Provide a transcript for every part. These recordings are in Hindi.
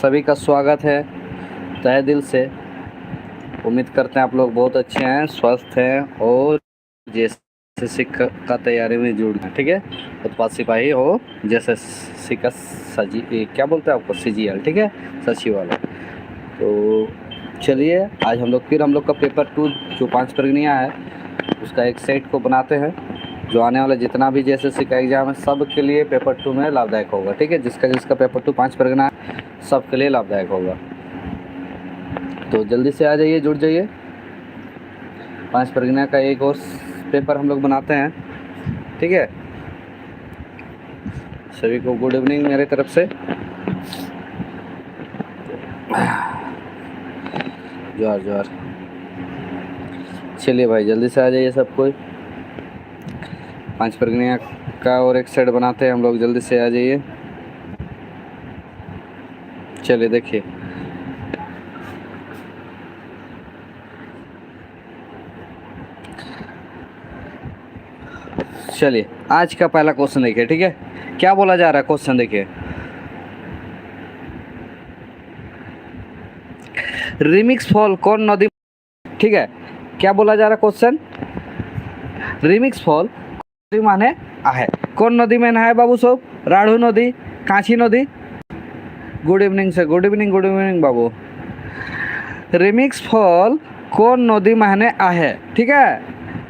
सभी का स्वागत है तहे दिल से। उम्मीद करते हैं आप लोग बहुत अच्छे हैं, स्वस्थ हैं और जैसे का तैयारी में जुड़ गए। ठीक है, उत्पाद सिपाही हो जैसे का सजी क्या बोलते हैं आपको, CGL। ठीक है, सचिवालय। तो चलिए आज हम लोग का पेपर 2 जो 5 प्रगनियाँ है उसका एक सेट को बनाते हैं जो आने वाला जितना भी जैसे का एग्ज़ाम है सब के लिए पेपर 2 में लाभदायक होगा। ठीक है, जिसका पेपर 2 5 प्रगना है सबके लिए लाभदायक होगा। तो जल्दी से आ जाइए, जुड़ जाइए। 5 प्रगना का एक और पेपर हम लोग बनाते हैं। ठीक है, सभी को गुड इवनिंग मेरे तरफ से। जोहार जोहार। चलिए भाई जल्दी से आ जाइए सब कोई। 5 प्रगनिया का और एक सेट बनाते हैं हम लोग, जल्दी से आ जाइए। चलिए देखिए, चलिए आज का पहला क्वेश्चन देखिए। ठीक है, क्या बोला जा रहा है क्वेश्चन देखिए। रिमिक्स फॉल कौन नदी। ठीक है, क्या बोला जा रहा है क्वेश्चन। रिमिक्स फॉल नदी माने आहे कौन नदी में नहाए बाबू सब। राढ़ू नदी, कांची नदी। गुड इवनिंग से गुड इवनिंग बाबू। रिमिक्स फॉल कौन नदी माने आहे। ठीक है,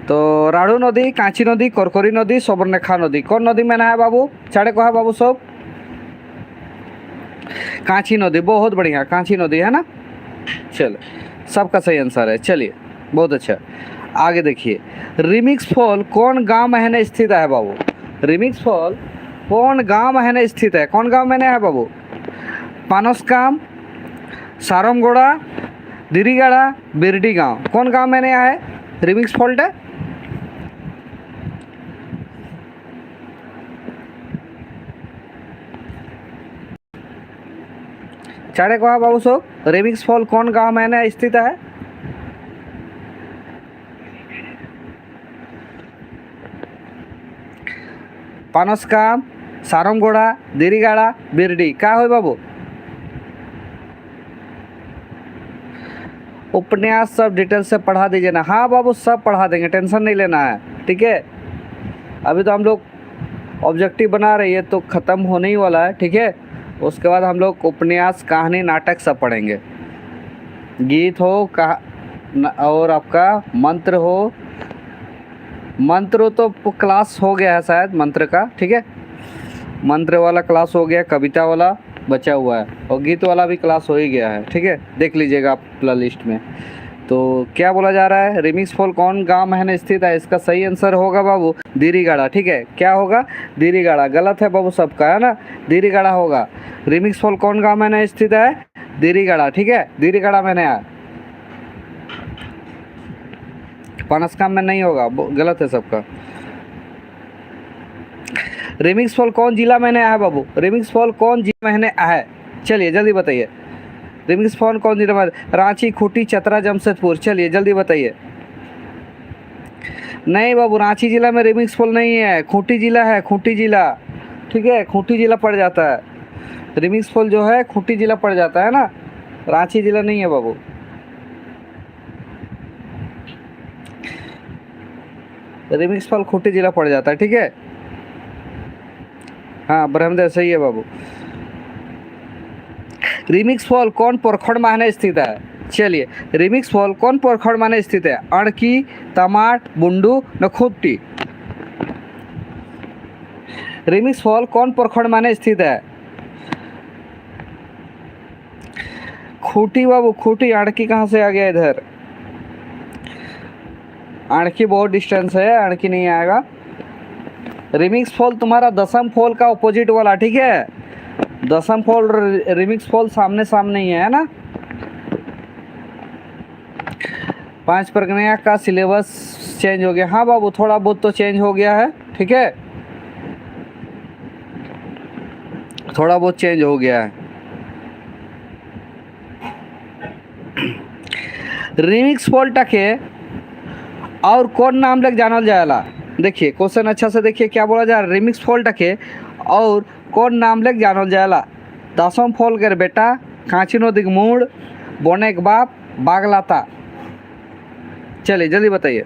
तो राढ़ू नदी, कांची नदी, करकरी नदी, सबरनेखा नदी। कौन नदी में नहाए बाबू, चाड़े कहा बाबू सब। कांची नदी, बहुत बढ़िया, कांची नदी है ना। चलो सबका सही आंसर है। चलिए बहुत अच्छा, आगे देखिए। रिमिक्स फॉल कौन गांव में स्थित है बाबू। रिमिक्स फॉल कौन गांव में स्थित है। कौन गांव में है बाबू। पानसकाम, सारमगोड़ा, दिरीगाड़ा, बिरडी गांव। कौन गांव में है रिमिक्स फॉल्ट है। चारे कहा बाबू सब, रिमिक्स फॉल कौन गांव में स्थित है। पानसकाम, सारमगोड़ा, दिरीगाड़ा, बिरडी क्या हो बाबू। उपन्यास सब डिटेल से पढ़ा दीजिए ना। हाँ बाबू सब पढ़ा देंगे, टेंशन नहीं लेना है। ठीक है, अभी तो हम लोग ऑब्जेक्टिव बना रही है तो ख़त्म होने ही वाला है। ठीक है, उसके बाद हम लोग उपन्यास, कहानी, नाटक सब पढ़ेंगे। गीत हो और आपका मंत्र हो। मंत्र तो क्लास हो गया है शायद मंत्र का। ठीक है, मंत्र वाला क्लास हो गया, कविता वाला बचा हुआ है और गीत वाला भी क्लास हो ही गया है। ठीक है, देख लीजिएगा आप प्ले लिस्ट में। तो क्या बोला जा रहा है, रिमिक्स फॉल कौन गांव में स्थित है। इसका सही आंसर होगा बाबू दिरीगाड़ा। ठीक है, क्या होगा दिरीगाड़ा। गलत है बाबू सबका, है ना, दिरीगाड़ा होगा। रिमिक्स फॉल कौन गांव में स्थित है, दिरीगाड़ा। ठीक है, दिरीगाड़ा में है, पानसकाम में नहीं होगा, गलत है सबका। रिमिक्स फॉल कौन जिला में है बाबू। रिमिक्स फॉल कौन जिला में है, चलिए जल्दी बताइए। रिमिक्स फॉल कौन जिला में, रांची, खूंटी, चतरा, जमशेदपुर। चलिए जल्दी बताइए। नहीं बाबू, रांची जिला में रिमिक्स फॉल नहीं है, खूंटी जिला है, खूंटी जिला। ठीक है, खूंटी जिला पड़ जाता है। रिमिक्स फॉल जो है खूंटी जिला पड़ जाता है ना, रांची जिला नहीं है बाबू। रिमिक्स फॉल खूंटी जिला पड़ जाता है। ठीक है, हाँ ब्रह्मदेव सही है बाबू। रिमिक्स फॉल कौन प्रखंड में स्थित है। चलिए, रिमिक्स फॉल कौन प्रखंड में स्थित है। अड़की, तमाड़, बुंडू, नखुट्टी। रिमिक्स फॉल कौन प्रखंड में स्थित है। खूंटी बाबू, खूंटी। अड़की कहाँ से आ गया इधर, अड़की बहुत डिस्टेंस है, अड़की नहीं आएगा। रिमिक्स फॉल तुम्हारा दसम फॉल का ऑपोजिट वाला। ठीक है, दसम फॉल रिमिक्स फॉल सामने सामने ही है ना। 5 प्रगनिया का सिलेबस चेंज हो गया। हाँ बाबू थोड़ा बहुत तो चेंज हो गया है। ठीक है, थोड़ा बहुत चेंज हो गया है। रिमिक्स फॉल्ट के और कौन नाम लग जानल जाएला। देखिए क्वेश्चन अच्छा से देखिए, क्या बोला जा रहा है। रिमिक्स फॉल्ट के और कौन नाम लग जानल जाएला। दसम फॉल के बेटा कांची नदी मूड, बने के बाप, बागलाता। चलिए जल्दी बताइए।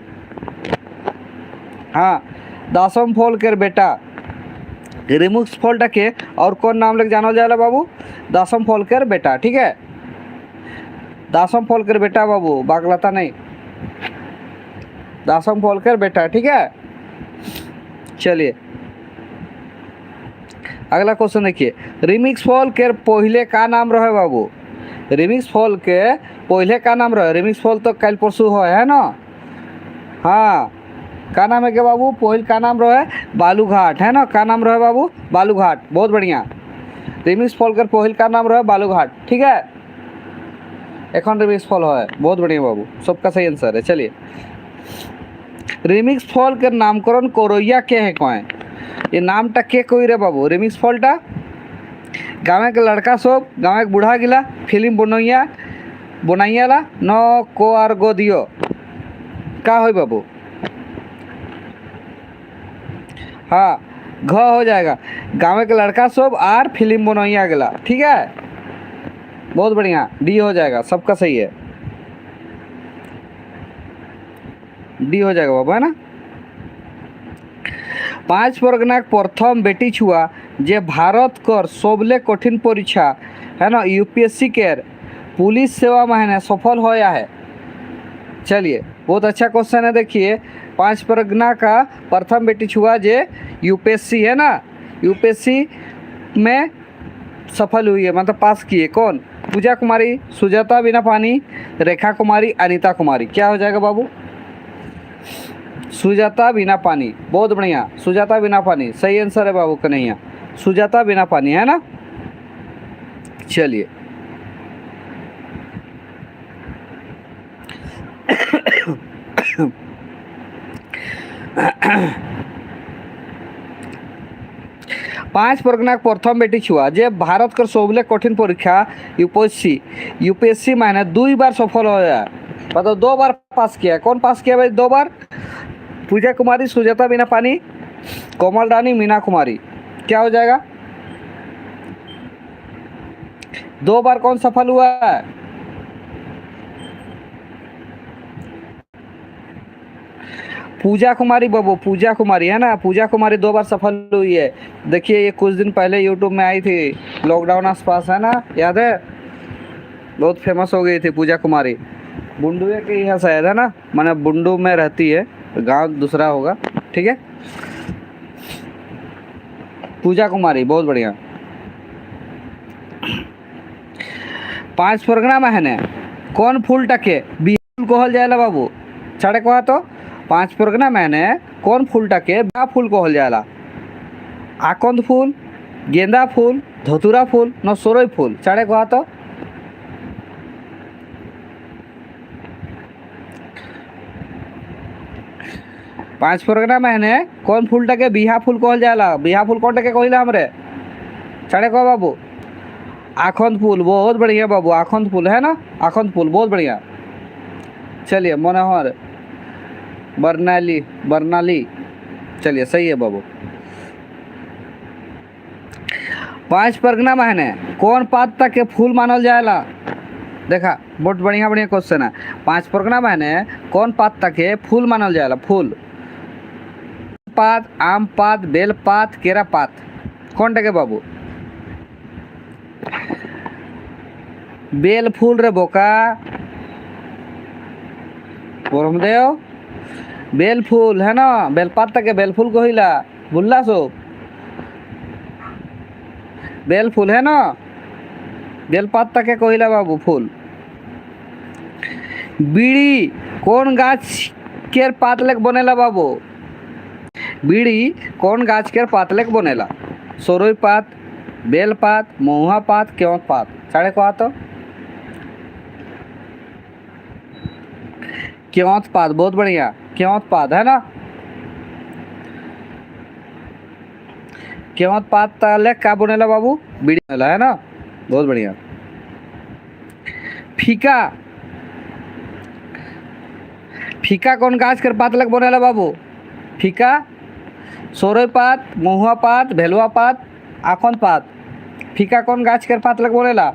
हाँ, दासम फॉल के बेटा रिमुक्स फॉल के और कौन नाम लेके जानो जाला बाबू? दासम फॉल के बेटा, ठीक है, दासम फॉल के बेटा बाबू, बागलाता नहीं, दासम फॉल के बेटा, ठीक है। चलिए अगला क्वेश्चन देखिए, रिमिक्स फॉल के पहले का नाम रहे बाबू? रिमिक्स फॉल के पहले का नाम रहे? रिमिक्स फॉल तो कल परसों है ना? हाँ, का नाम है क्या बाबू? पहले का नाम रहे बालूघाट, है ना? का नाम रहे बाबू? बालूघाट, बहुत बढ़िया। रिमिक्स फॉल के पहले का नाम रहे बालूघाट, ठीक है। एखन रिमिक्स फॉल है, बहुत बढ़िया बाबू, सबका सही आंसर है। चलिए, रिमिक्स फॉल के नामकरण कोरोइया के है कौन? ये नामटा के कोई रे बाबू? रिमिक्स फॉलटा गाँव के लड़का सब, गाँव के बूढ़ा गिला फिल्म बनाइयाला न को आर गो दियो का हो बाबू? हाँ, घ हो जाएगा, गाँव के लड़का सब आर फिल्म बनैया गला, ठीक है, बहुत बढ़िया, डी हो जाएगा, सबका सही है, डी हो जाएगा बाबू, है ना। 5 परगना प्रथम बेटी छुआ जे भारत कर सबले कठिन परीक्षा, है ना, यूपीएससी के पुलिस सेवा में सफल होया है। चलिए, बहुत अच्छा क्वेश्चन है। देखिए, 5 परगना का प्रथम बेटी छुआ जे यूपीएससी, है ना, यूपीएससी में सफल हुई है, मतलब पास किए। कौन? पूजा कुमारी, सुजाता बिना पानी, रेखा कुमारी, अनीता कुमारी। क्या हो जाएगा बाबू? सुजाता बिना पानी, बहुत बढ़िया, सुजाता बिना पानी सही आंसर है बाबू कन्हैया, सुजाता बिना पानी, है ना। चलिए पांच परगना प्रथम बेटी छुआ जे भारत कर सबले कठिन परीक्षा यूपीएससी में 2 बार सफल हो जाए, मतलब 2 बार पास किया। कौन पास किया भाई 2 बार? पूजा कुमारी, सुजाता बिना पानी, कोमल रानी, मीना कुमारी। क्या हो जाएगा? 2 बार कौन सफल हुआ है? पूजा कुमारी बाबू, पूजा कुमारी, है ना, पूजा कुमारी 2 बार सफल हुई है। देखिए, ये कुछ दिन पहले यूट्यूब में आई थी, लॉकडाउन आसपास, है ना, याद है, बहुत फेमस हो गई थी पूजा कुमारी। बुंडुए के यहाँ शायद, है ना, मैंने बुंडू में रहती है, गांव दूसरा होगा, ठीक है। पूजा कुमारी, बहुत बढ़िया। 5 परगना में कौन फूल टके बिहा फूल कहल जाएला बाबू? छड़े कहा तो 5 परगना में कौन फूल टके बिहा फूल कहल जाएला? आकंद फूल, गेंदा फूल, धतूरा फूल न सोरई फूल। छड़े कहा तो 5 परगना में कौन फूल टके बिहा फूल कहल जाला? बिहा फूल कौन टके कहला हमरे? छड़े कहो बाबू? आखंद फूल, बहुत बढ़िया बाबू, आखंद फूल, है ना, आखंद फूल, बहुत बढ़िया। चलिए, मनोहर, बर्नाली, बर्नाली, चलिए सही है बाबू। 5 परगना में कौन पात के फूल मानल जाएला? देखा, बहुत बढ़िया बढ़िया क्वेश्चन है। 5 परगना में कौन पात के फूल मानल जाएला? फूल पात, आम पात, बेल पात, केरा पात, कौन टके बाबू? बेल फूल रे बोका, ब्रह्मदेव, बेल फूल, है ना, बेलपात के बेल फूल कहिला, बुल्ला सो बेल फूल, है ना, बेलपात के कहिला बाबू फूल। बीड़ी कौन गाछ के पातलेक बनेला बाबू? बीड़ी कौन गाछ के पातलेक बनेला? सोरोई पात, बेल पात, महुआ पात, केवट पात। साढ़े कहा तो केवट पात, बहुत बढ़िया, केवट पात, है ना। केवट पात ताले का बनेला बाबू? बीड़ी बनेला, है ना, बहुत बढ़िया। फीका, फीका कौन गाछ के पातलेक बनेला बाबू? फीका सोरई पात, महुआ पात, भेलुआ पात, आखन पात। फीका कौन गाछ के पातलेक बनेला?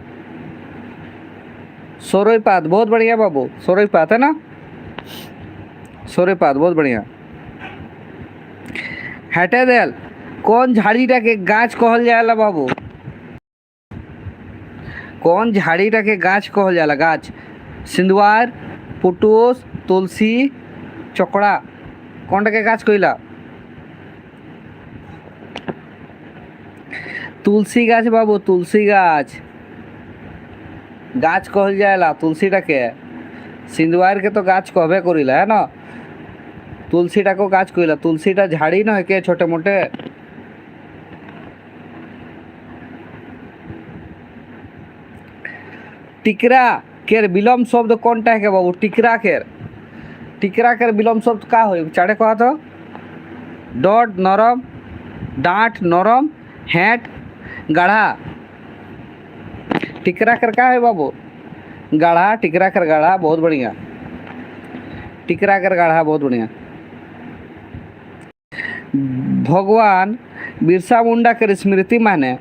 सोरोईपात, बहुत बढ़िया बाबू, सोरोईपात है ना, सोरोईपात बहुत बढ़िया। हेटे देल कौन झाड़ीटाके गाछ कहल जाला बाबू, कौन झाड़ीटाके गाछ कहल जाला, गाछ? सिंधुआर, पुटूस, तुलसी, चकड़ा, कौनटाके गाछ कइला? तुलसी गाछ बाबू, तुलसी गाछ, गाछ कहल जाला तुलसीटाके। सिंधुआर के तो गाछ कहबे करिला है ना, तुलसीटाको गाछ कइला, तुलसीटा झाड़ी न के छोटे मोटे। टिकरा केर विलोम शब्द कोनटा है बाबू? टिकरा केर विलोम शब्द का हो? चारे कहा तो डॉट नरम, डांट नरम, हेट गाढ़ा। टिकरा कर का है बाबू? गाढ़ा, टिकरा कर गाढ़ा, बहुत बढ़िया, टिकरा कर गाढ़ा, बहुत बढ़िया। भगवान बिरसा मुंडा के स्मृति माने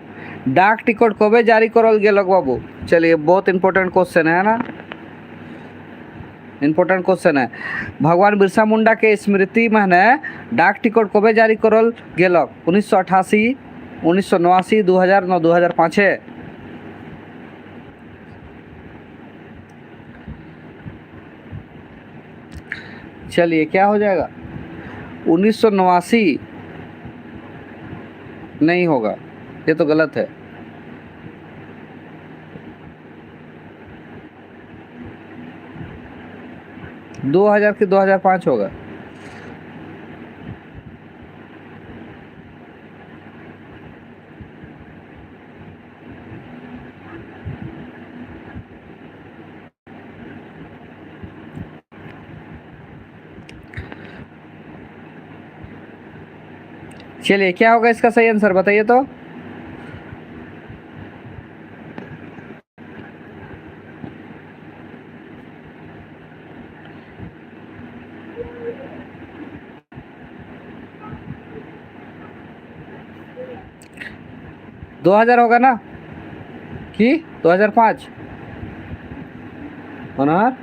डाक टिकट कबे जारी करल गेलक बाबू? चलिए बहुत इंपॉर्टेंट क्वेश्चन है ना, इंपॉर्टेंट क्वेश्चन है। भगवान बिरसा मुंडा के स्मृति माने डाक टिकट कबे जारी करल गेलक? 1988, 1989, 2009, 2005 है। चलिए क्या हो जाएगा? 1989 नहीं होगा, ये तो गलत है। दो हजार की 2005 होगा। चलिए क्या होगा इसका सही आंसर बताइए तो। दो हजार होगा ना कि 2005 होना?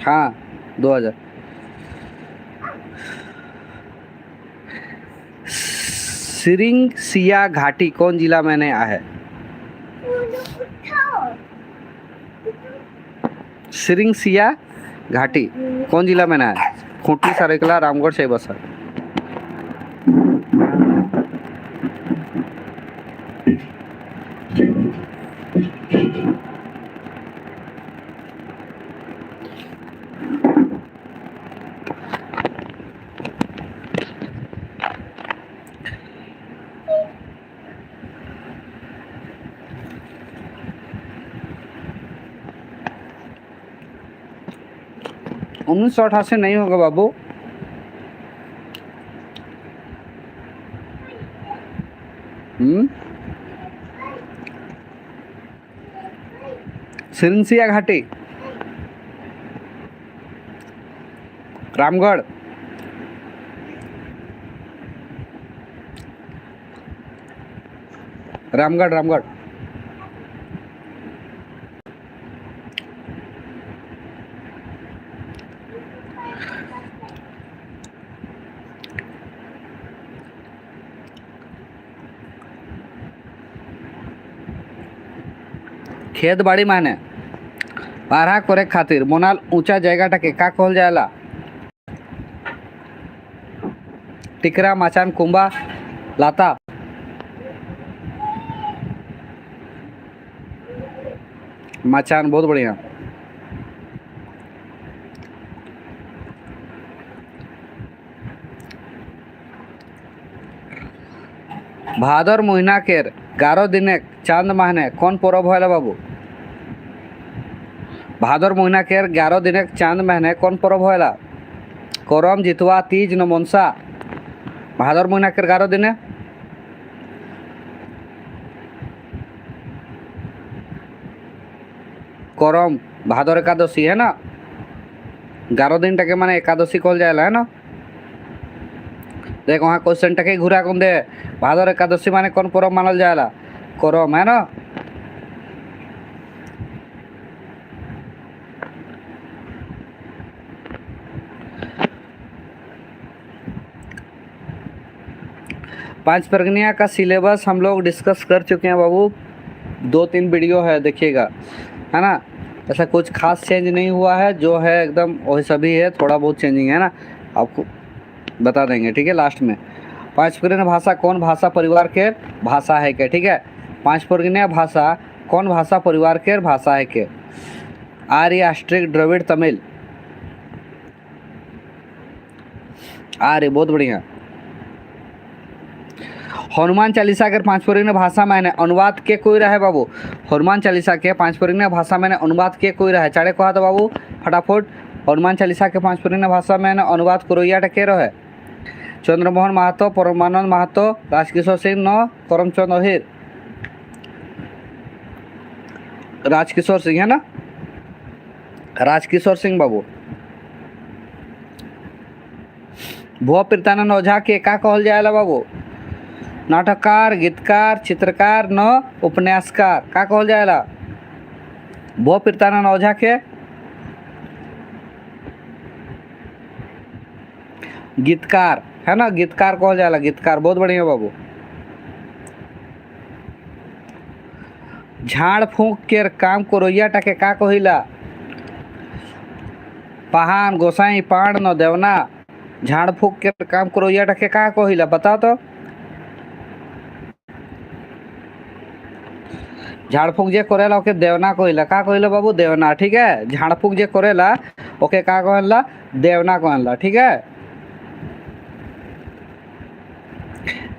हाँ 2000। सिरिंगसिया घाटी कौन जिला में है? सिरिंगसिया घाटी कौन जिला में है? खूंटी, सरायकला, रामगढ़, चाईबासा। उन्नीस सौ 88 नहीं होगा बाबू। सिरिंगसिया घाटी, रामगढ़। रामगढ़, रामगढ़। खेत बाड़ी माने बारहा करे खातिर मोनाल ऊंचा जगहटाके का कहल जाला? टिकरा, माचान, कुंबा, लाता। माचान, बहुत बढ़िया। भादर महीना केर 11 दिने चांद माहने कौन पर्व होला बाबू? भादर महीना केर 11 दिने चांद माहने कौन पर्व होला? करम, जितवा, तीज, न मनसा। भादर महीना केर 11 दिने करम, भादर एकादशी है ना, 11 दिन टके माने एकादशी कहल जाएला है ना। देख वहाँ क्वेश्चन टके घुरा कौन दे, भादर एकादशी माने कौन पर्व मानल जाएला, करम है ना। पांच परगनिया का सिलेबस हम लोग डिस्कस कर चुके हैं बाबू, 2-3 वीडियो है देखिएगा, है ना। ऐसा कुछ खास चेंज नहीं हुआ है, जो है एकदम वही सभी है, थोड़ा बहुत चेंजिंग है ना, आपको बता देंगे, ठीक है लास्ट में। पांच परगनिया भाषा कौन भाषा परिवार के भाषा है के, ठीक है। पांच परगनिया भाषा कौन भाषा परिवार के भाषा है के, आर्य, ऑस्ट्रिक, द्रविड़, तमिल। आर्य, बहुत बढ़िया। हनुमान चालीसा के पांच परगनिया भाषा मैंने अनुवाद के कोई रहे बाबू, हनुमान चालीसा के पांच परगनिया भाषा मैंने अनुवाद के कोई रहे, चारे कहा तो बाबू फटाफट। हनुमान चालीसा के पांच परगनिया भाषा मैंने अनुवाद करोया टके रहे, चंद्रमोहन महतो, परमानंद महतो, राजकिशोर सिंह न करमचंद अहिर, राजकिशोर सिंह है ना, राजकिशोर सिंह बाबू। भुआ प्रीतानंद ओझा के का कहल जाएला बाबू, नाटककार, गीतकार, चित्रकार न उपन्यासकार, का कहल जाएला भुआ प्रीतानंद ओझा के, गीतकार है ना, गीतकार कहल जाएला, गीतकार, बहुत बढ़िया बाबू। झाड़ फूंक के काम करोइया टके का कहिला, पहान, गोसाई, पाण न देवना। झाड़ फूंक के काम करोइया टके का कहिला, बताओ तो। झाड़ फूंक जे करेला ओके देवना कहिला, का कहिला बाबू, देवना, ठीक है। झाड़ फूंक जे करेला ओके का कहला, देवना कहला, ठीक है।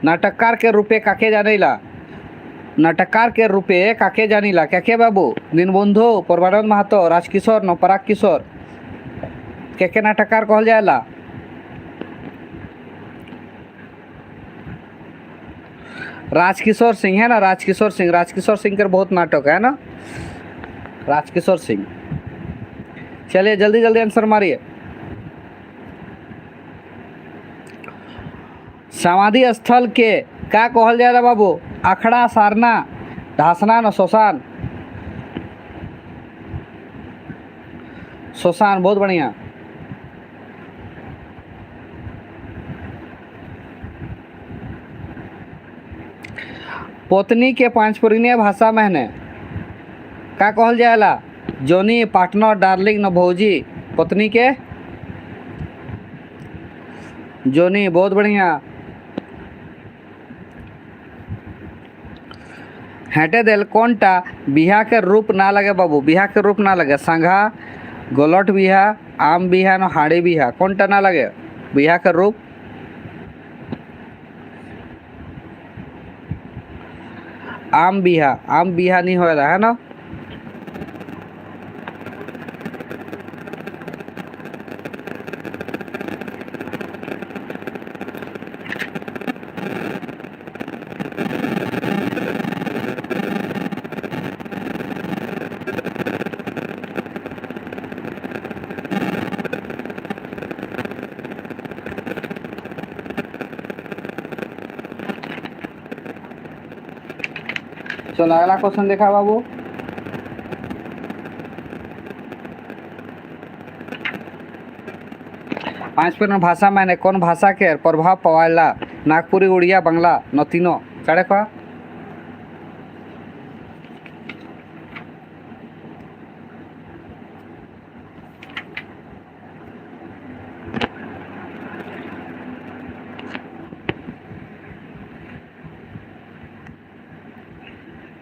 नाटककार के रूपे काके जानिला, नाटककार के रूपे काके जानिला, क्या के बाबू, दीनबंधु, परमानंद महतो, राजकिशोर न पराग किशोर, के नाटककार कहल जाएला, राजकिशोर सिंह है ना, राजकिशोर सिंह, राजकिशोर सिंह के बहुत नाटक है ना, राजकिशोर सिंह। चलिए जल्दी जल्दी आंसर मारिए। समाधि स्थल के का कहल जाएला बाबू, अखड़ा, सारना, ढासना न शोषान, शोषान, बहुत बढ़िया। पोतनी के पांच परगनिया भाषा मैंने का कहल जाएला, जोनी, पार्टनर, डार्लिंग न भौजी, पत्नी के जोनी, बहुत बढ़िया। हेटे दिल कौनटा बिहा के रूप ना लगे बाबू, बिहा के रूप ना लगे, संघा, गोलट बिहा, आम बिहा न हाड़ी बिहा, कौनटा ना लगे बिहा के रूप, आम बिहा, आम बिहा नहीं होएला है ना। चलो अगला क्वेश्चन देखा बाबू। पांच परगनिया भाषा मैंने कौन भाषा के प्रभाव पवाला, नागपुरी, उड़िया, बंगला न तीनों, साढ़े का।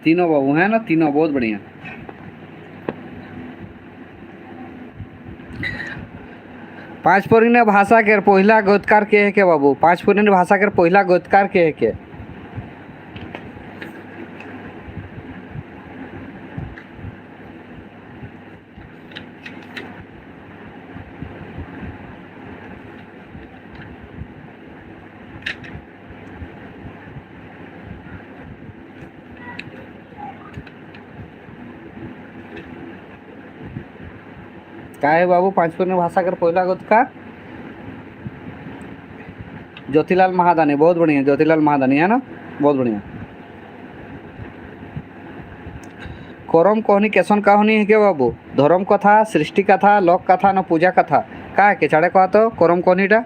तीनों बाबू है ना, तीनों, बहुत बढ़िया। पांच परगनिया भाषा के पहिला गीतकार के है के बाबू, पांच परगनिया भाषा के पहिला गीतकार के है के, काय है बाबू पांचपुरी भाषा कर पहिला गोत का ज्योतिलाल महादानी, बहुत बढ़िया ज्योतिलाल महादानी है ना, बहुत बढ़िया। करम कहनी केसन कहनी है के बाबू धर्म कथा, सृष्टि कथा, लोक कथा न पूजा कथा का है के छाड़े कहा तो करम कहनीटा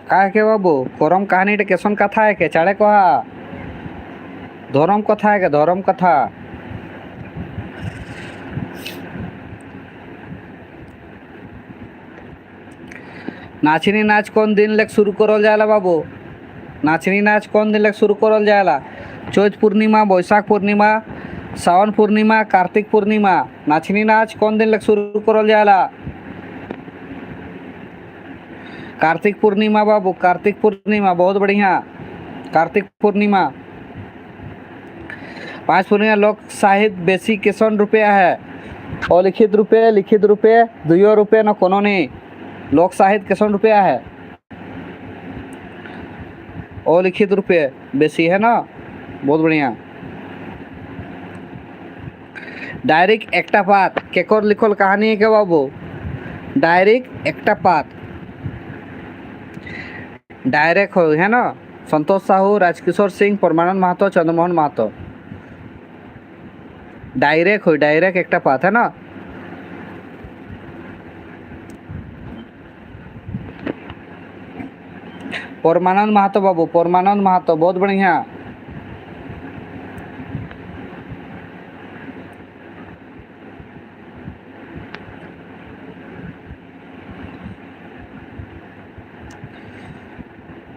का है के बाबू करम कहानी केसन कथा है के छाड़े कहा धर्म कथा है के धर्म कथा। नाचनी नाच कौन दिन लेक शुरू करल जाएला बाबू, नाचनी नाच कौन दिन लेक शुरू करल जाएला? चैत पूर्णिमा, बैशाख पूर्णिमा, सावन पूर्णिमा, कार्तिक पूर्णिमा। नाचनी नाच कौन दिन लेक शुरू करल जाएला? कार्तिक पूर्णिमा बाबू, कार्तिक पूर्णिमा, बहुत बढ़िया कार्तिक पूर्णिमा। 5 पूर्णिमा लोक साहित्य बेसी केसन रुपया है? अलिखित रुपये, लिखित रुपये, दुइयो रुपये न कोनो नहीं। लोक साहित्य केसन रुपया है? अलिखित रुपये बेसी है ना, बहुत बढ़िया। डायरेक्ट एकटा पात केकर लिखल कहानी है के बाबू? डायरेक्ट एकटा पात डायरेक्ट हो है ना, संतोष साहू, राजकिशोर सिंह, परमानंद महतो, चंद्रमोहन महतो। डायरेक्ट हो, डायरेक्ट एकटा पात है ना। परमानंद महतो बाबू, परमानंद महतो, बहुत बढ़िया।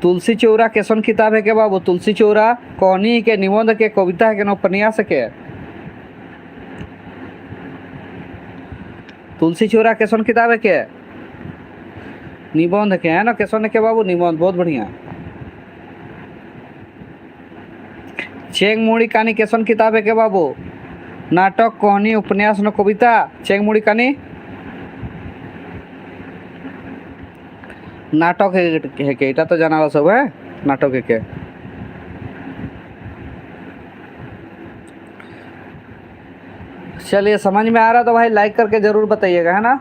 तुलसी चौरा कैसन किताब है के बाबू? तुलसी चौरा कहानी के, निबंध के, कविता है के, न उपन्यास के? तुलसी चौरा कैसन किताब है के? निबंध के है ना, कैसन है के बाबू? निबंध, बहुत बढ़िया। चेंग मुड़ी कहानी कैसन किताब है के बाबू? नाटक, कहानी, उपन्यास न कविता? चेंग मुड़ी कहानी नाटक है के, इटा तो जाना सब है नाटक है के। चलिए समझ में आ रहा तो भाई लाइक करके जरूर बताइएगा, है ना।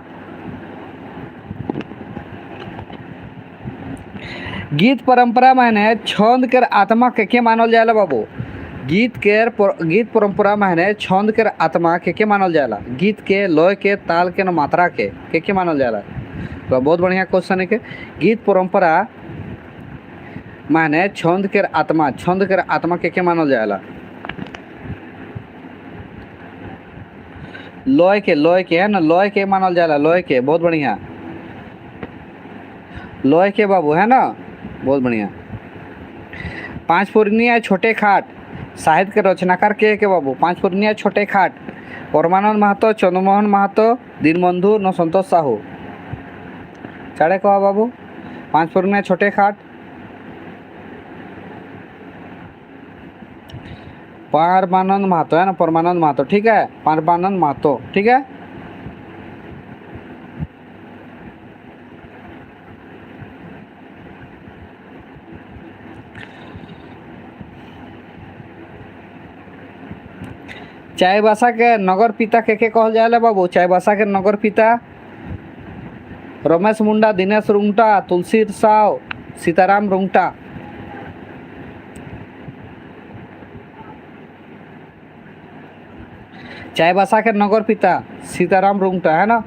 गीत परंपरा माने छंद के आत्मा के मानल जाएला बाबू? गीत परंपरा माने छंद के आत्मा के मानल जाएला? गीत के, लय के, ताल के, न मात्रा के मानल जाएला? तो बहुत बढ़िया क्वेश्चन है के गीत परंपरा माने छंद के आत्मा के मानल जाएला? लय के है ना, लय के मानल जाएला, लय के, बहुत बढ़िया। लय के बाबू है ना, बहुत बढ़िया। 5 पूर्णिया छोटे खाट साहित्य के रचनाकार के बाबू? 5 पूर्णिया छोटे खाट परमानंद महतो, चंद्रमोहन महतो, दीनबंधु न संतोष साहू? साढ़े कहा बाबू 5 पूर्णिया छोटे खाट? परमानंद महतो है ना, परमानंद महतो, ठीक है, परमानंद महतो, ठीक है। चाईबासा के नगर पिता के कहल जाएला बाबू? चाईबासा के नगर पिता रमेश मुंडा, दिनेश रुंगटा, तुलसी साव, सीताराम रुंगटा। चाईबासा के नगर पिता सीताराम रुंगटा है ना,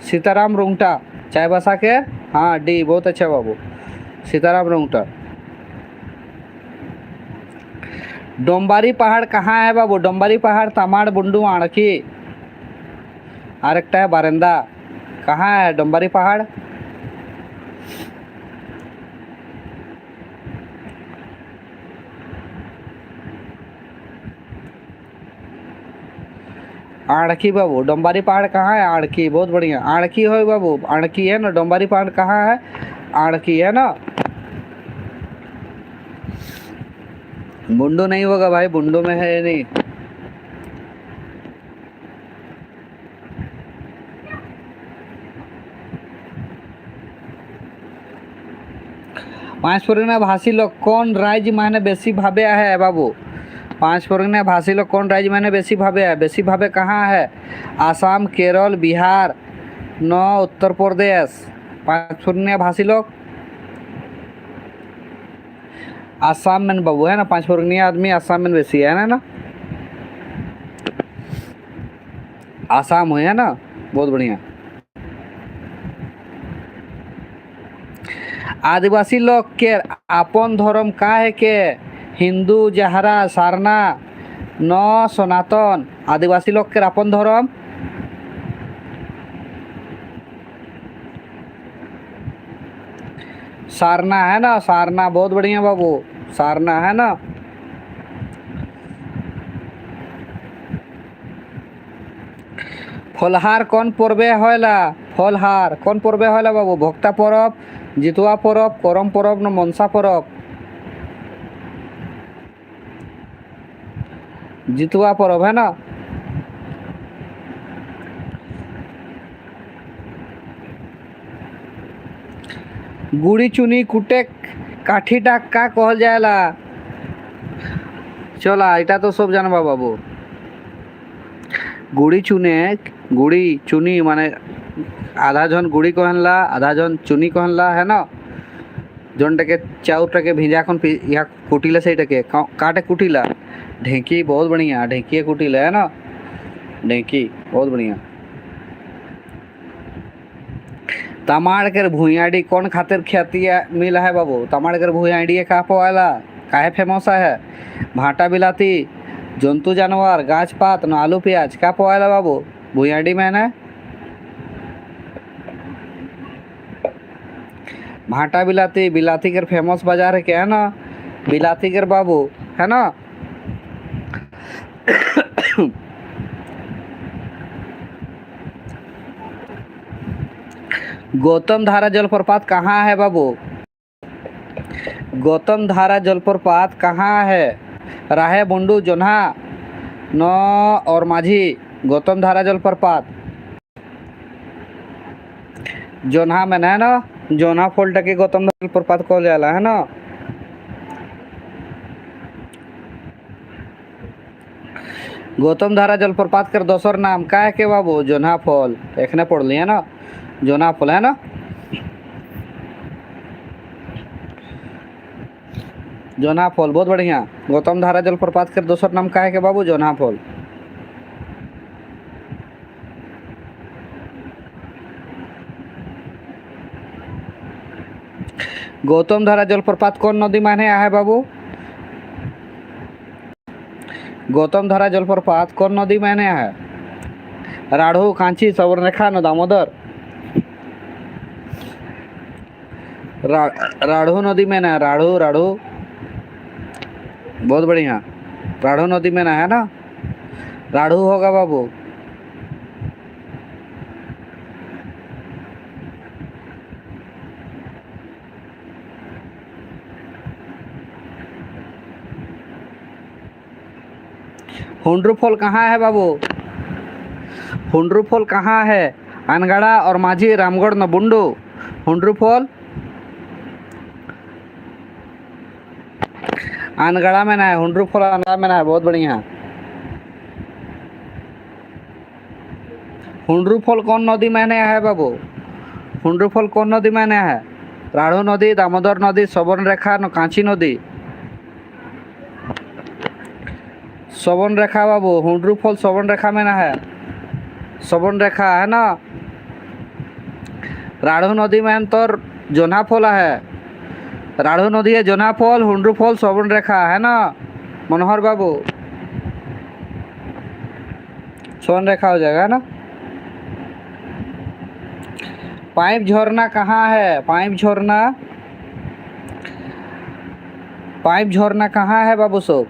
सीताराम रुंगटा चाईबासा के। हाँ डी, बहुत अच्छा बाबू, सीताराम रुंगटा। डोंबारी पहाड़ कहाँ है बाबू? डोंबारी पहाड़ तमाड़, बुंडू, आड़की और एक है बारिंदा। कहाँ है डोंबारी पहाड़? आड़की बाबू, डोंबारी पहाड़ कहाँ है? आड़की, बहुत बढ़िया, आड़की हो बाबू, आड़की है ना। डोंबारी पहाड़ कहाँ है? आड़की है ना। बुंडू नहीं होगा भाई, बुंडू में है नहीं। पांच फुरना भाषी लोग कौन राज्य माने बेसी भावे है बाबू? पांच फुरना भाषी लोग कौन राज्य माने बेसी भावे है? बेसी भावे कहाँ है? आसाम, केरल, बिहार, नौ उत्तर प्रदेश। पांच फुरना भाषी लोग आसाम में बाबू है ना, पांच फुरनिया आदमी आसाम में बेसी है ना, आसाम हुए ना, बहुत बढ़िया। आदिवासी लोग के अपन धर्म का है के? हिंदू, जहरा, सारना, न सनातन। आदिवासी लोग के अपन धर्म सारना है ना, सारना, बहुत बढ़िया बाबू, सारना है ना। फलहार कौन पर्वे होला? फलहार कौन पर्वे होला बाबू? भोक्ता परब, जितुआ परब, करम परब, न मनसा परब? जितुआ परब है ना। गुड़ी चुनी कुटे काठीटा का कहल जाएला? चला इटा तो सब जानबा बाबू। गुड़ी चुनी माने आधा जन गुड़ी कहला, आधा जन चुनी कहला है ना। जोनटाके चाउरटाके भिजा खन या कुटिला सेटाके काटे कुटिला ढेंकी, बहुत बढ़िया, ढेंकी कुटिला है ना, ढेंकी बहुत बढ़िया। तमाड़ के भुइयाडी कौन खातिर ख्याति मिला है बाबू? तमाड़ के भुइयाडी का पवाला काहे फेमस है? भाटा बिलाती, जंतु जानवर, गाछ पात, न आलू प्याज का पवाला बाबू भुइयाडी में ना। भाटा बिलाती, बिलाती के फेमस बाजार है क्या है ना, बिलाती के बाबू है ना। गौतम धारा जलप्रपात कहाँ है बाबू? गौतम धारा जलप्रपात कहाँ है? राहे, बुंडू, जोन्हा, न और माझी। गौतम धारा जलप्रपात जोन्हा में है ना, जोन्हा फोल्ट के गौतम धारा जलप्रपात कहल जाला है ना। गौतम धारा जलप्रपात के दोसर नाम का है के बाबू? जोन्हा फॉल, एखने पढ़ लिया ना, जोन्हा फॉल है ना। जोन्हा फॉल बहुत बढ़िया। गौतम धारा जलप्रपात के दोसर नाम का है के बाबू? जोन्हा फॉल। गौतम धारा जलप्रपात कौन नदी माने है बाबू? गौतम धारा जलप्रपात कौन नदी माने है? राढ़ू, कांची, सवर्णरेखा, न दामोदर। राढ़ू नदी में ना, राढ़ू, राढ़ू बहुत बढ़िया, राढ़ू नदी में ना है ना, राढ़ू होगा बाबू। हुंड्रू फॉल कहाँ है बाबू? हुंड्रू फॉल कहाँ है? अनगढ़ा और माझी, रामगढ़, न बुंडू। हुंड्रू फॉल अनगढ़ा में ना है, हुंड्रू फॉल अनगढ़ा में ना है, बहुत बढ़िया। हुंड्रू फॉल कौन नदी में है बाबू? हुंड्रू फॉल कौन नदी में है? राढ़ू नदी, दामोदर नदी, सवर्णरेखा, न कांची नदी। सवर्णरेखा बाबू, हुंड्रू फॉल सवर्णरेखा में ना है, सवर्णरेखा है ना। राढ़ू नदी में तो जोन्हा फॉल है, राढ़ू नदी है, जोन्हा फॉल, हुंड्रू फॉल, सवर्णरेखा है ना मनोहर बाबू। सवर्णरेखा हो जाएगा ना। पाइप झरना कहाँ है? पाइप झरना, पाइप झरना कहाँ है बाबू सब?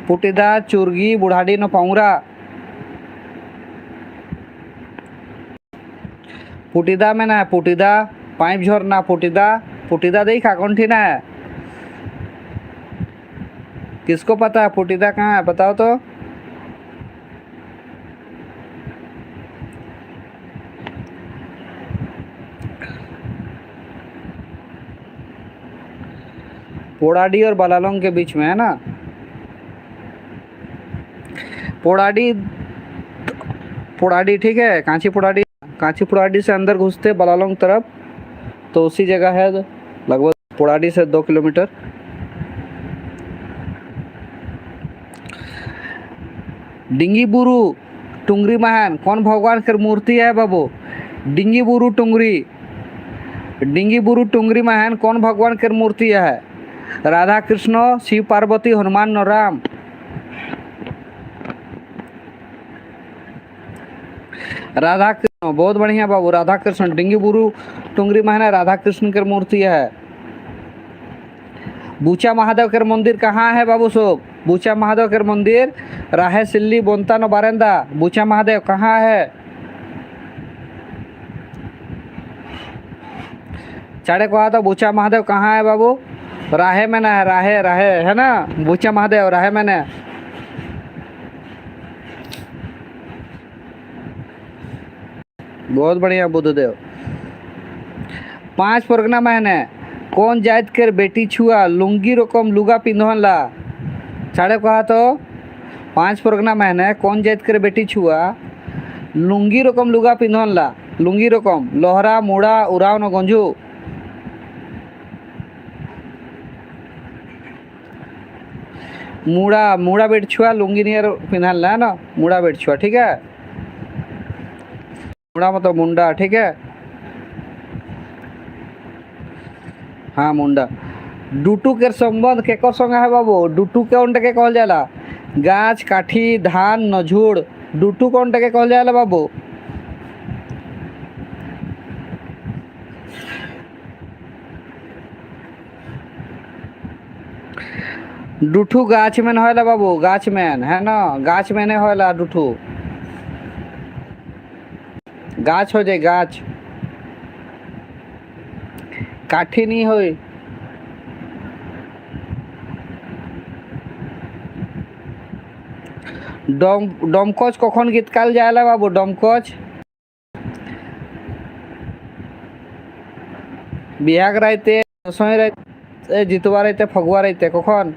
पुटीदा, चुरगी, बुढ़ाडी, न पाउरा। पुटीदा में ना है, पुटीदा पाइप झरना, पुटीदा पुटीदा देखा कौन थी ना है? किसको पता है पुटीदा कहाँ है, बताओ तो। पोड़ाडी और बलालोंग के बीच में है ना। पोड़ाडी, पोड़ाडी ठीक है, कांची पोड़ाडी, कांची पोड़ाडी से अंदर घुसते बलालोंग तरफ तो उसी जगह है, लगभग पोड़ाडी से 2 किलोमीटर। डिंगी बुरू टुंगरी महान कौन भगवान की मूर्ति है बाबू? डिंगी बुरू टुंगरी, डिंगी बुरू टुंगरी महान कौन भगवान की मूर्ति है? राधा कृष्ण, शिव पार्वती, हनुमान और राम। राधा कृष्ण, बहुत बढ़िया बाबू, राधा कृष्ण। डिंगी बुरू टुंगरी महान राधा कृष्ण की मूर्ति है। बूचा महादेव के मंदिर कहाँ है बाबू सब? बूचा महादेव के मंदिर राहे सिल्ली बोनता नो बारेंदा। बूचा महादेव कहाँ है? चाड़े को आता बूचा महादेव कहाँ है बाबू? राहे में ना है, राहे राहे है ना, बूचा महादेव राहे में ना। बहुत बढ़िया बुद्धदेव। 5 परगना महीने कौन जात कर बेटी छुआ लुंगी रकम लुगा पिंधन ला? साढ़े कहा तो 5 परगना महीने कौन जात कर बेटी छुआ लुंगी रकम लुगा पिंधन ला? लुंगी रकम लोहरा मुड़ा उराव न गंजू। मुड़ा, मुड़ा बेट छुआ लुंगी नियर पिंधन ला ना, मुड़ा बेट छुआ ठीक है। मुड़ा मतलब मुंडा ठीक है, हाँ मुंडा। डुटू के संबंध केकर संग है बाबू? डुटू कौन के कहल जाला? गाछ काठी धान नझुड़, डुटू कौन के कहल जाला बाबू? डुठू गाछ में होला बाबू, गाछ में है ना, गाछ में नहीं होला डुठू, गाछ हो जाए गाछ, काठी नहीं होई। डमकच कखन गीत काल जाएला बाबू? डमकच बिहाग राइते दसई राइते जितवा राइते फगुआ राइते कखन?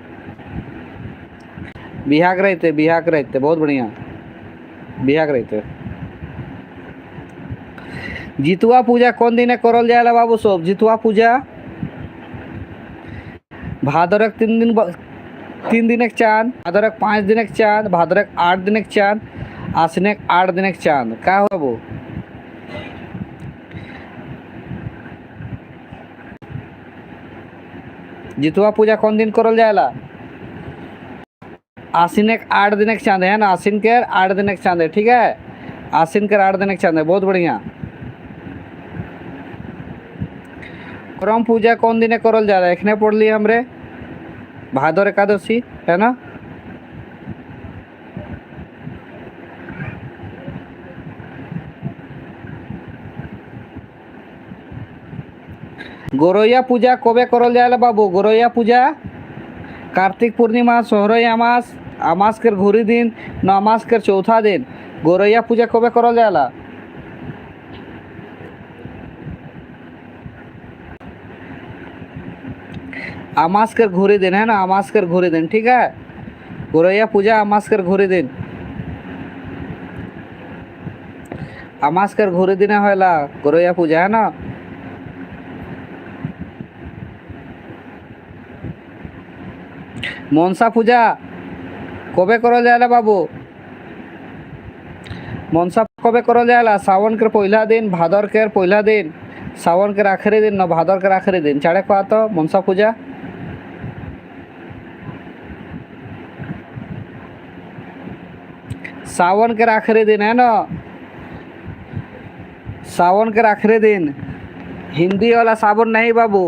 बिहाग राइते, बिहाग राइते, बहुत बढ़िया, बिहाग राइते। जितुआ पूजा कौन दिन करल जाएला बाबू सब? जितुआ पूजा भादरक 3 दिन चांद, भादरक 5 दिन चांद, भादरक 8 दिन चांद, आश्विन 8 दिन चांद का हो बाबू? जितुआ पूजा कौन दिन करल जाएला? आश्विन 8 दिन चांद है ना, आश्विन के 8 दिन चांद है ठीक है, आश्विन के 8 दिन चांद है, बहुत बढ़िया। करम पूजा कौन दिन करल जा रहा है? एखने पढ़ लिए हमरे, भादर एकादशी है ना। गोरैया पूजा कबे करल जाएला बाबू? गोरैया पूजा कार्तिक पूर्णिमा, सोहरई अमास, अमास के घुरी दिन न अमास के चौथा दिन। गोरैया पूजा कबे करल जाएला? अमास के घुरी दिन है ना, अमास के घुरी दिन ठीक है। गोरैया पूजा अमास के घुरी दिन, अमास के घुरी दिन होला गोरैया पूजा है ना। मनसा पूजा कबे करल जाएला बाबू? मनसा कबे करल जाएला? सावन के पहला दिन, भादर के पहला दिन, सावन के आखिरी दिन न भादर के आखिरी दिन। चाड़े कहा तो मनसा पूजा सावन के आखिरी दिन है ना, सावन के आखिरी दिन। हिंदी वाला सावन नहीं बाबू,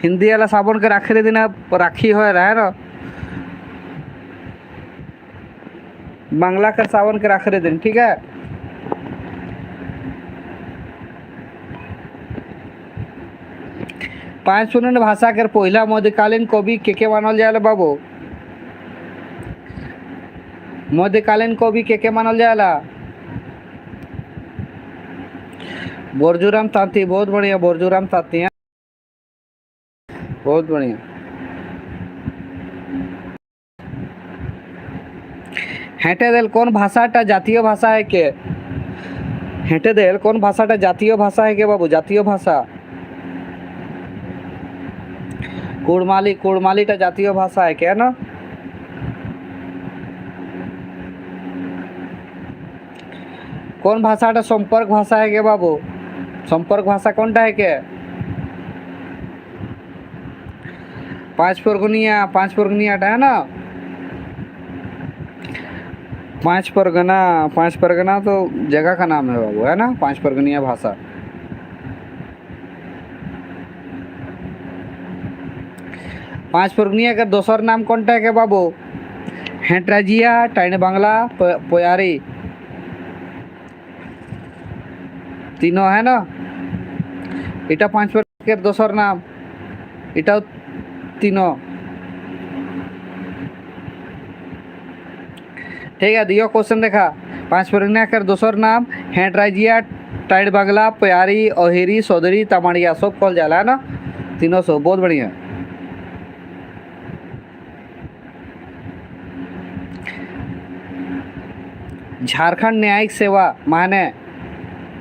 हिंदी वाला सावन के आखिरी दिन राखी हो रहा है ना, बांग्ला का सावन के आखिरी दिन ठीक है। पांच पुरान भाषा के पहला मध्यकालीन कवि के मानल जाए बाबू? मध्यकालीन कवि के मानल जाएला? बोरजूराम तांती। बहुत बढ़िया, बोरजूराम तांती है, बहुत बढ़िया। हेटेदेल कौन भाषाटा जातीय भाषा है के? हेटेदेल कौन भाषाटा जातीय भाषा है के बाबू? जातीय भाषा कुड़माली, कुड़मालीटा जातीय भाषा है क्या ना? कौन भाषाटा संपर्क भाषा है के बाबू? संपर्क भाषा कौनटा है के? पांच परगनिया, पांच परगनियाटा है ना? पांच परगना, पांच परगना तो जगह का नाम है बाबू, है ना? पांच परगनिया भाषा। पांच परगनिया का दोसर नाम कौनटा है के बाबू? हेटराजिया, टाइने बांग्ला, पोयारी, तीनों है ना? इटा पांच परगनिया के दोसर नाम, इटा तीनों। ठीक है, दियो क्वेश्चन देखा। पांच परगनिया के दोसर नाम हेटराजिया, टाइड बांग्ला, प्यारी, ओहेरी, सौदरी, तमाड़िया सब कहल जाला, है ना? तीनों सब। बहुत बढ़िया। झारखंड न्यायिक सेवा माने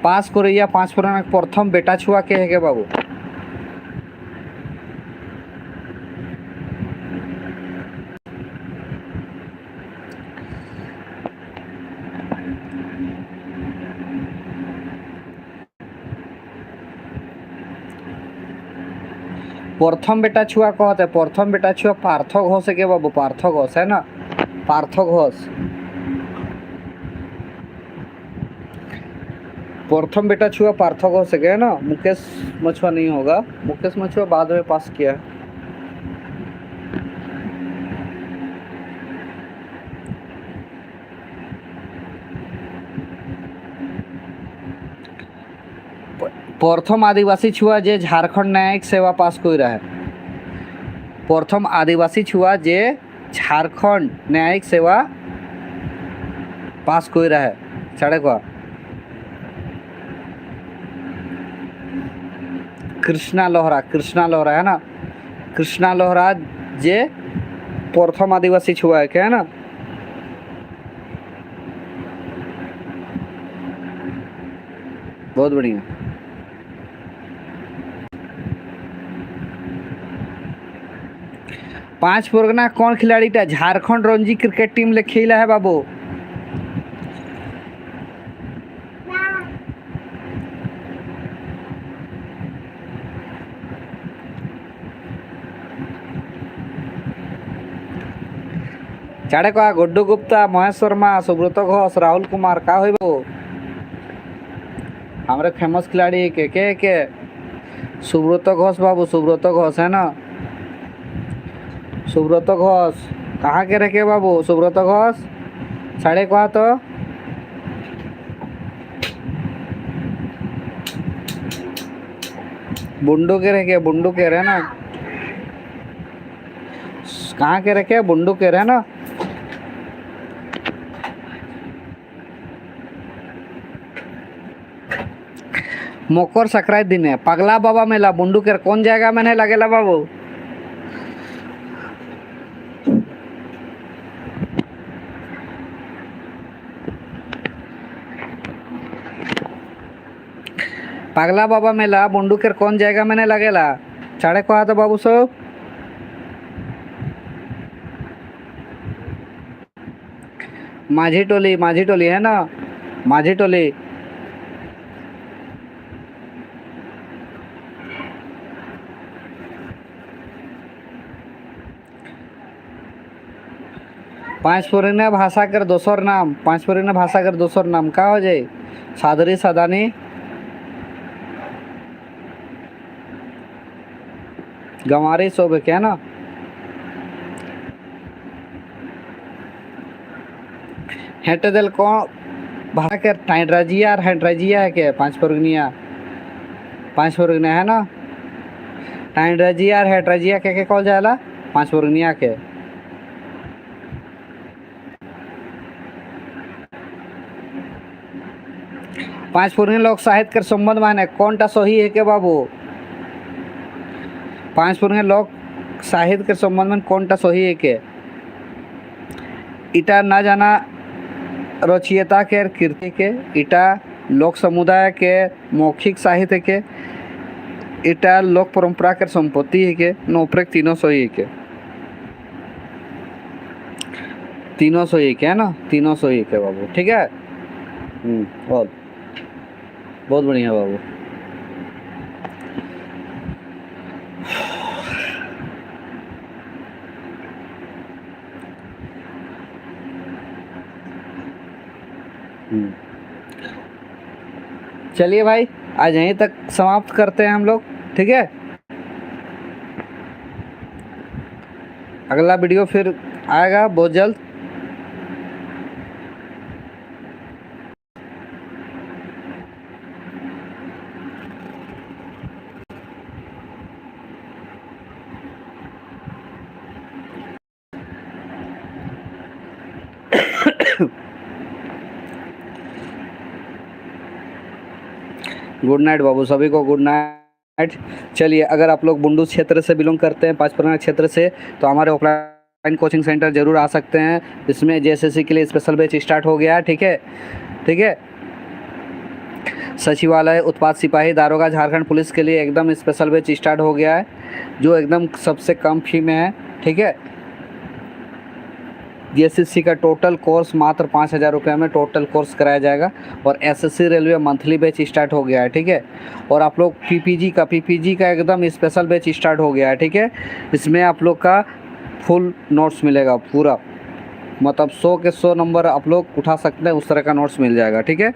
पास करिया पांच पुरान प्रथम बेटा छुआ के है के बाबू? प्रथम बेटा छुआ कहते, प्रथम बेटा छुआ पार्थ घोष है के बाबू? पार्थ घोष है ना? पार्थ घोष प्रथम बेटा छुआ पार्थ घोष है ना? मुकेश मछुआ नहीं होगा, मुकेश मछुआ बाद में पास किया। प्रथम आदिवासी छुआ जे झारखंड न्यायिक सेवा पास कर रहा है। प्रथम आदिवासी छुआ जे झारखंड न्यायिक सेवा पास कर रहा है, साढ़े को कृष्णा लोहरा, कृष्णा लोहरा है ना? कृष्णा लोहरा जे प्रथम आदिवासी छुआ है क्या, है ना? बहुत बढ़िया। पांच परगना कौन खिलाड़ी था झारखंड रणजी क्रिकेट टीम ले खेला है बाबू? चाड़े कहा गुड्डू गुप्ता, महेश शर्मा, सुब्रत घोष, राहुल कुमार का हो बाबू? हमारे फेमस खिलाड़ी के सुब्रत घोष बाबू, सुब्रत घोष है ना? सुब्रत घोष कहाँ के रखे बाबू? सुब्रत घोष साढ़े कहा तो बुंडू के रखे, बुंडू के रहे ना? कहाँ के रखे? बुंडू के रहे ना? मकर संक्रांति दिन है पगला बाबा मेला बुंडू के कौन जाएगा मैंने लगेला बाबू? पगला बाबा मेला बुंडू के कौन जाएगा मैंने लगेला? साढ़े कहा तो बाबू सब माझी टोली, माझी टोली है ना? माझी टोली। पांच पुराना भाषा कर दोसर नाम, पांच पुराना भाषा कर दोसर नाम का हो जाए? सादरी, सदानी, गंवारी सब है क्या ना? हेटेदल कौन भाषा के टाइड्राजिया और हेड्राजिया है क्या? पांच परगनिया, पांच परगनिया है ना? टाइंड्रजिया और हेट्रजिया के कहल जाला? पांच वर्गनिया के। पांच वर्गीय लोक साहित्य के संबंध माने कौन टा सही है के बाबू? पांच वर्गीय लोक साहित्य के संबंध में कौन टा सही है के? इटा न जाना रचयिता के कीर्ति के, इटा लोक समुदाय के मौखिक साहित्य के, इटा लोक परंपरा के संपत्ति है के, नौप्रक तीनों सही है के? तीनों सही है ना? तीनों सही है बाबू, ठीक है। बहुत बहुत बढ़िया बाबू। चलिए भाई, आज यहीं तक समाप्त करते हैं हम लोग, ठीक है। अगला वीडियो फिर आएगा बहुत जल्द। गुड नाइट बाबू, सभी को गुड नाइट। चलिए, अगर आप लोग बुंडू क्षेत्र से बिलोंग करते हैं, पाँच परगना क्षेत्र से, तो हमारे ऑफलाइन कोचिंग सेंटर जरूर आ सकते हैं। इसमें जेएसएससी के लिए स्पेशल बैच स्टार्ट हो गया है, ठीक है, ठीक है। सचिवालय, उत्पाद सिपाही, दारोगा, झारखंड पुलिस के लिए एकदम स्पेशल बैच स्टार्ट हो गया है, जो एकदम सबसे कम फी में है, ठीक है। जेएसएससी का टोटल कोर्स मात्र 5,000 रुपये में टोटल कोर्स कराया जाएगा। और SSC railway monthly batch start हो गया है, ठीक है। और आप लोग पीपीजी का एकदम स्पेशल बैच स्टार्ट हो गया है, ठीक है। इसमें आप लोग का फुल नोट्स मिलेगा पूरा, मतलब 100 के 100 नंबर आप लोग उठा सकते हैं, उस तरह का नोट्स मिल जाएगा, ठीक है।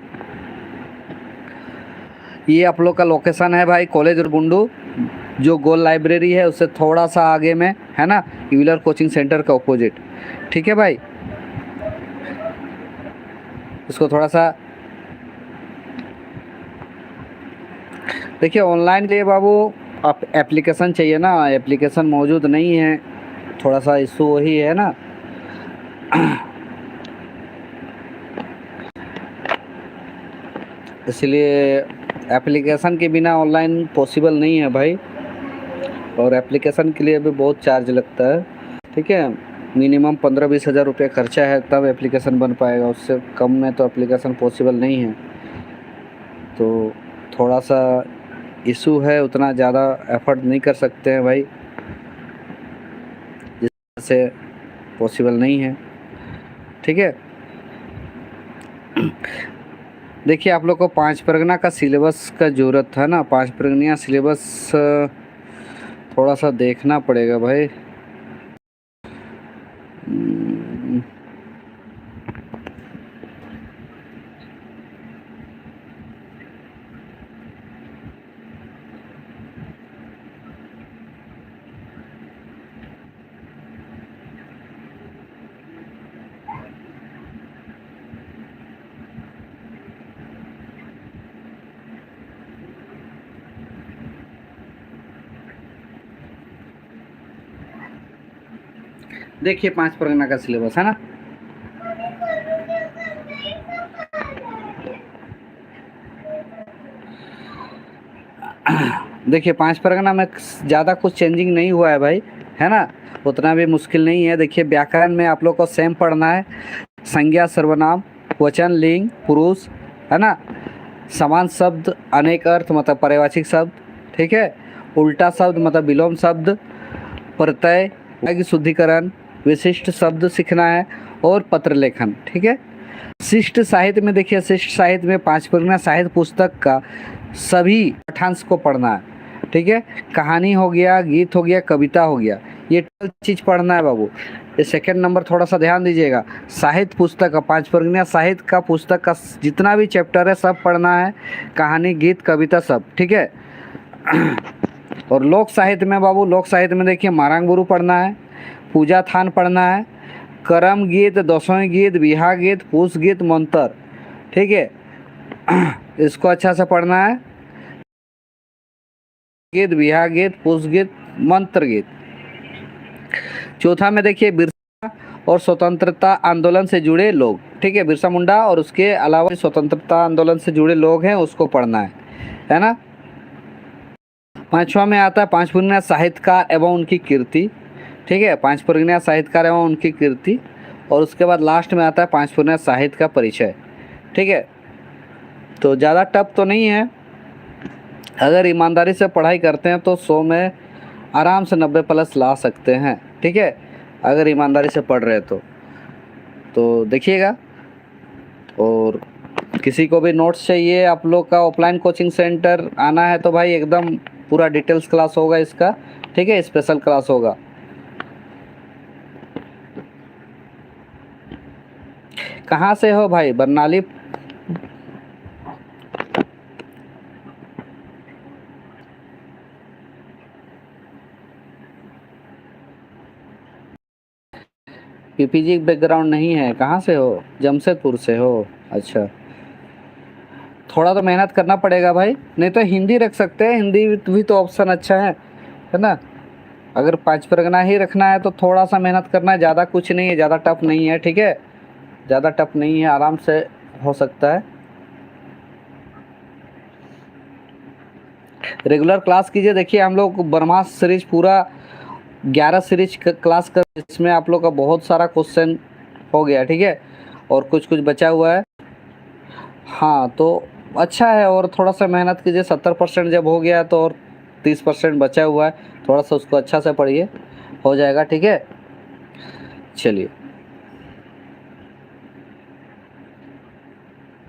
ये आप लोग का लोकेशन है भाई, कॉलेज और बुंडू, जो गोल लाइब्रेरी है उससे थोड़ा सा आगे में है ना, यूलर कोचिंग सेंटर का ऑपोजिट, ठीक है भाई। इसको थोड़ा सा देखिए, ऑनलाइन के लिए बाबू आप एप्लीकेशन चाहिए ना, एप्लीकेशन मौजूद नहीं है, थोड़ा सा इशू वही है ना। इसलिए एप्लीकेशन के बिना ऑनलाइन पॉसिबल नहीं है भाई, और एप्लीकेशन के लिए भी बहुत चार्ज लगता है, ठीक है। मिनिमम 15-20 हज़ार रुपये खर्चा है, तब एप्लीकेशन बन पाएगा, उससे कम में तो एप्लीकेशन पॉसिबल नहीं है। तो थोड़ा सा इशू है, उतना ज़्यादा एफर्ट नहीं कर सकते हैं भाई, जिससे पॉसिबल नहीं है, ठीक है। देखिए, आप लोग को पाँच परगना का सिलेबस का ज़रूरत था ना, पाँच परगनिया सिलेबस थोड़ा सा देखना पड़ेगा भाई। देखिए, पाँच परगना का सिलेबस है ना, देखिए पाँच परगना में ज़्यादा कुछ चेंजिंग नहीं हुआ है भाई, है ना, उतना भी मुश्किल नहीं है। देखिए, व्याकरण में आप लोग को सेम पढ़ना है, संज्ञा, सर्वनाम, वचन, लिंग, पुरुष, है ना, समान शब्द, अनेक अर्थ मतलब पर्यायवाची शब्द, ठीक है, उल्टा शब्द मतलब विलोम शब्द, प्रत्यय की शुद्धिकरण, विशिष्ट शब्द सीखना है, और पत्र लेखन, ठीक है। शिष्ट साहित्य में देखिए, शिष्ट साहित्य में पाँच परगना साहित्य पुस्तक का सभी पाठांश को पढ़ना है, ठीक है। कहानी हो गया, गीत हो गया, कविता हो गया, ये टोटल चीज़ पढ़ना है बाबू। ये सेकंड नंबर थोड़ा सा ध्यान दीजिएगा, साहित्य पुस्तक का, पाँच परगना साहित्य का पुस्तक का जितना भी चैप्टर है सब पढ़ना है, कहानी, गीत, कविता सब, ठीक है। और लोक साहित्य में बाबू, लोक साहित्य में देखिए, मारांग गुरु पढ़ना है, पूजा थान पढ़ना है, करम गीत, दसों गीत, बिहा गीत, पूस गीत, मंत्र, ठीक है। इसको अच्छा से पढ़ना है। गीत, बिहार गीत, पुष्प गीत, मंत्र गीत। चौथा में देखिए बिरसा और स्वतंत्रता आंदोलन से जुड़े लोग, ठीक है, बिरसा मुंडा और उसके अलावा स्वतंत्रता आंदोलन से जुड़े लोग हैं उसको पढ़ना है ना। पांचवा में आता है पांच पुराना साहित्यकार एवं उनकी कीर्ति, ठीक है, पांच पुराना साहित्यकार एवं उनकी कीर्ति। और उसके बाद लास्ट में आता है पांच पुराना साहित्य का परिचय, ठीक है। तो ज़्यादा टफ तो नहीं है, अगर ईमानदारी से पढ़ाई करते हैं तो 100 में आराम से 90 प्लस ला सकते हैं, ठीक है, अगर ईमानदारी से पढ़ रहे तो देखिएगा। और किसी को भी नोट्स चाहिए, आप लोग का ऑफलाइन कोचिंग सेंटर आना है तो भाई एकदम पूरा डिटेल्स क्लास होगा इसका, ठीक है, स्पेशल क्लास होगा। कहाँ से हो भाई? बरनाली। पीपीजी बैकग्राउंड नहीं है, कहाँ से हो? जमशेदपुर से हो, अच्छा। थोड़ा तो मेहनत करना पड़ेगा भाई, नहीं तो हिंदी रख सकते हैं, हिंदी भी तो ऑप्शन अच्छा है ना। अगर पांच परगना ही रखना है तो थोड़ा सा मेहनत करना है, ज़्यादा कुछ नहीं है, ज़्यादा टफ नहीं है, ठीक है, ज़्यादा टफ नहीं है, आराम से हो सकता है। रेगुलर क्लास कीजिए। देखिए हम लोग ब्रह्मास्त्र सीरीज पूरा 11 सीरीज क्लास कर, इसमें आप लोग का बहुत सारा क्वेश्चन हो गया, ठीक है, और कुछ कुछ बचा हुआ है। हाँ तो अच्छा है, और थोड़ा सा मेहनत कीजिए। 70% जब हो गया है तो और 30% बचा हुआ है, थोड़ा सा उसको अच्छा से पढ़िए, हो जाएगा, ठीक है। चलिए।